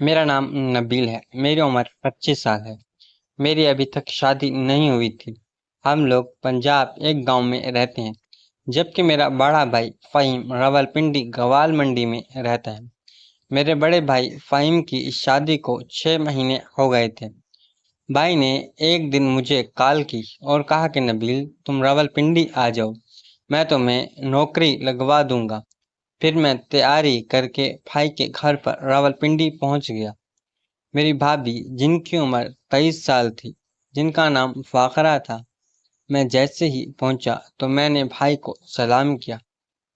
میرا نام نبیل ہے۔ میری عمر 25 سال ہے۔ میری ابھی تک شادی نہیں ہوئی تھی۔ ہم لوگ پنجاب ایک گاؤں میں رہتے ہیں، جبکہ میرا بڑا بھائی فہیم راولپنڈی گوال منڈی میں رہتا ہے۔ میرے بڑے بھائی فہیم کی شادی کو 6 مہینے ہو گئے تھے۔ بھائی نے ایک دن مجھے کال کی اور کہا کہ نبیل، تم راولپنڈی آ جاؤ، میں تمہیں نوکری لگوا دوں گا۔ پھر میں تیاری کر کے بھائی کے گھر پر راولپنڈی پہنچ گیا۔ میری بھابھی، جن کی عمر 23 سال تھی، جن کا نام فاخرہ تھا، میں جیسے ہی پہنچا تو میں نے بھائی کو سلام کیا۔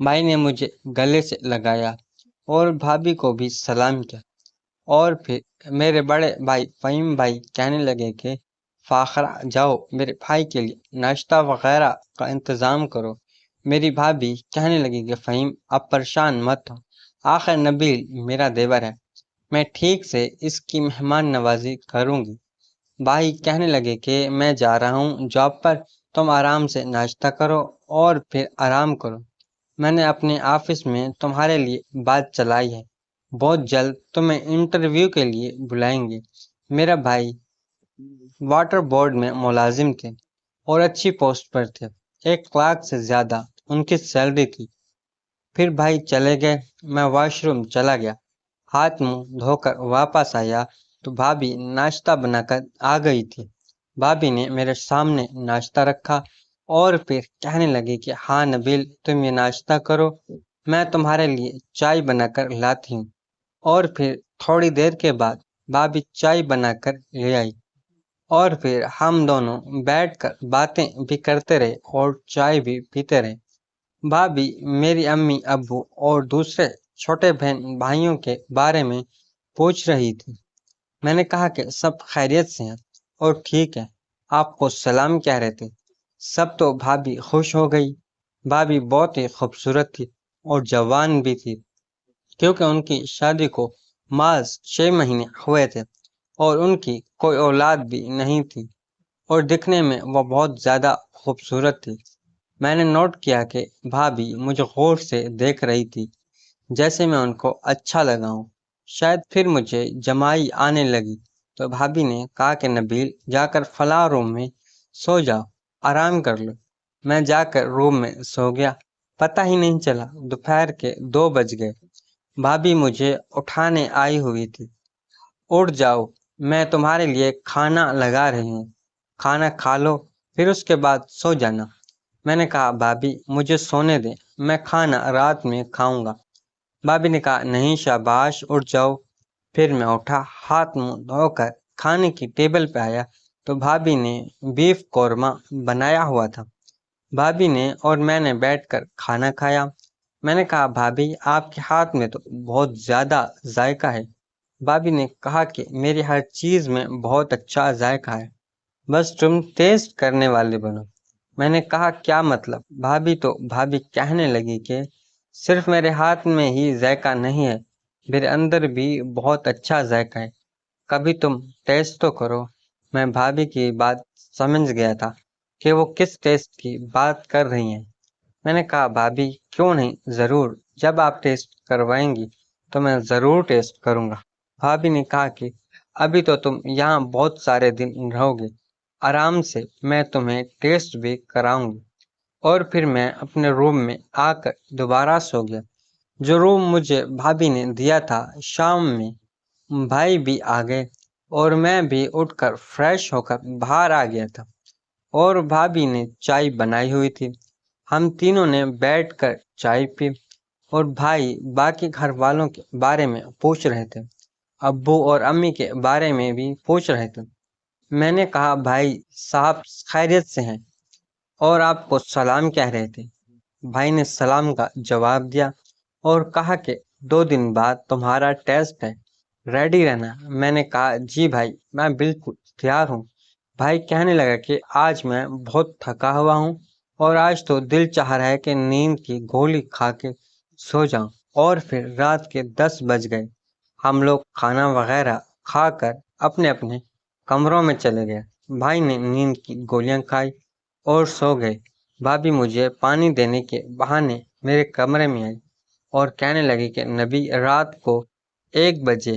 بھائی نے مجھے گلے سے لگایا اور بھابھی کو بھی سلام کیا، اور پھر میرے بڑے بھائی فہیم بھائی کہنے لگے کہ فاخرہ، جاؤ میرے بھائی کے لیے ناشتہ وغیرہ کا انتظام کرو۔ میری بھابھی کہنے لگی کہ فہیم، اب پریشان مت ہو، آخر نبیل میرا دیور ہے، میں ٹھیک سے اس کی مہمان نوازی کروں گی۔ بھائی کہنے لگے کہ میں جا رہا ہوں جاب پر، تم آرام سے ناشتہ کرو اور پھر آرام کرو۔ میں نے اپنے آفس میں تمہارے لیے بات چلائی ہے، بہت جلد تمہیں انٹرویو کے لیے بلائیں گے۔ میرا بھائی واٹر بورڈ میں ملازم تھے اور اچھی پوسٹ پر تھے، 1 لاکھ سے زیادہ ان کی سیلری تھی۔ پھر بھائی چلے گئے، میں واش روم چلا گیا، ہاتھ منہ دھو کر واپس آیا تو بھابھی ناشتہ بنا کر آ گئی تھی۔ بھابھی نے میرے سامنے ناشتہ رکھا اور پھر کہنے لگی کہ ہاں نبیل، تم یہ ناشتہ کرو، میں تمہارے لیے چائے بنا کر لاتی ہوں۔ اور پھر تھوڑی دیر کے بعد بھابھی چائے بنا کر لے آئی، اور پھر ہم دونوں بیٹھ کر باتیں بھی کرتے رہے اور چائے بھی پیتے رہے۔ بھابھی میری امی ابو اور دوسرے چھوٹے بہن بھائیوں کے بارے میں پوچھ رہی تھی۔ میں نے کہا کہ سب خیریت سے ہیں اور ٹھیک ہے، آپ کو سلام کہہ رہے تھے۔ سب تو بھابھی خوش ہو گئی۔ بھابھی بہت ہی خوبصورت تھی اور جوان بھی تھی، کیونکہ ان کی شادی کو محض 6 مہینے ہوئے تھے اور ان کی کوئی اولاد بھی نہیں تھی، اور دکھنے میں وہ بہت زیادہ خوبصورت تھی۔ میں نے نوٹ کیا کہ بھابھی مجھے غور سے دیکھ رہی تھی، جیسے میں ان کو اچھا لگا ہوں۔ شاید پھر مجھے جمائی آنے لگی تو بھابھی نے کہا کہ نبیل، جا کر فلاں روم میں سو جاؤ، آرام کر لو۔ میں جا کر روم میں سو گیا۔ پتہ ہی نہیں چلا دوپہر کے 2 بج گئے۔ بھابھی مجھے اٹھانے آئی ہوئی تھی۔ اٹھ جاؤ، میں تمہارے لیے کھانا لگا رہی ہوں، کھانا کھا لو، پھر اس کے بعد سو جانا۔ میں نے کہا بھابھی مجھے سونے دیں، میں کھانا رات میں کھاؤں گا۔ بھابھی نے کہا نہیں شاباش، اٹھ جاؤ۔ پھر میں اٹھا، ہاتھ منہ دھو کر کھانے کی ٹیبل پہ آیا تو بھابھی نے بیف قورمہ بنایا ہوا تھا۔ بھابھی نے اور میں نے بیٹھ کر کھانا کھایا۔ میں نے کہا بھابھی، آپ کے ہاتھ میں تو بہت زیادہ ذائقہ ہے۔ بھابھی نے کہا کہ میری ہر چیز میں بہت اچھا ذائقہ ہے، بس تم ٹیسٹ کرنے والے بنو۔ میں نے کہا کیا مطلب؟ بھابھی کہنے لگی کہ صرف میرے ہاتھ میں ہی ذائقہ نہیں ہے، میرے اندر بھی بہت اچھا ذائقہ ہے، کبھی تم ٹیسٹ تو کرو۔ میں بھابھی کی بات سمجھ گیا تھا کہ وہ کس ٹیسٹ کی بات کر رہی ہیں۔ میں نے کہا بھابھی کیوں نہیں، ضرور، جب آپ ٹیسٹ کروائیں گی تو میں ضرور ٹیسٹ کروں گا۔ بھابھی نے کہا کہ ابھی تو تم یہاں بہت سارے دن رہو گے، آرام سے میں تمہیں ٹیسٹ بھی کراؤں گی۔ اور پھر میں اپنے روم میں آ کر دوبارہ سو گیا۔ جو روم مجھے بھابھی نے دیا تھا، شام میں بھائی بھی آ گئے اور میں بھی اٹھ کر فریش ہو کر باہر آ گیا تھا، اور بھابھی نے چائے بنائی ہوئی تھی۔ ہم تینوں نے بیٹھ کر چائے پی، اور بھائی باقی گھر والوں کے بارے میں پوچھ رہے تھے، ابو اور امی کے بارے میں بھی پوچھ رہے تھے۔ میں نے کہا بھائی صاحب خیریت سے ہیں اور آپ کو سلام کہہ رہے تھے۔ بھائی نے سلام کا جواب دیا اور کہا کہ 2 دن بعد تمہارا ٹیسٹ ہے، ریڈی رہنا۔ میں نے کہا جی بھائی، میں بالکل تیار ہوں۔ بھائی کہنے لگا کہ آج میں بہت تھکا ہوا ہوں اور آج تو دل چاہ رہا ہے کہ نیند کی گولی کھا کے سو جاؤں۔ اور پھر رات کے 10 بج گئے۔ ہم لوگ کھانا وغیرہ کھا کر اپنے اپنے کمروں میں چلے گئے۔ بھائی نے نیند کی گولیاں کھائی اور سو گئے۔ بھابھی مجھے پانی دینے کے بہانے میرے کمرے میں آئی اور کہنے لگی کہ نبی، رات کو 1 بجے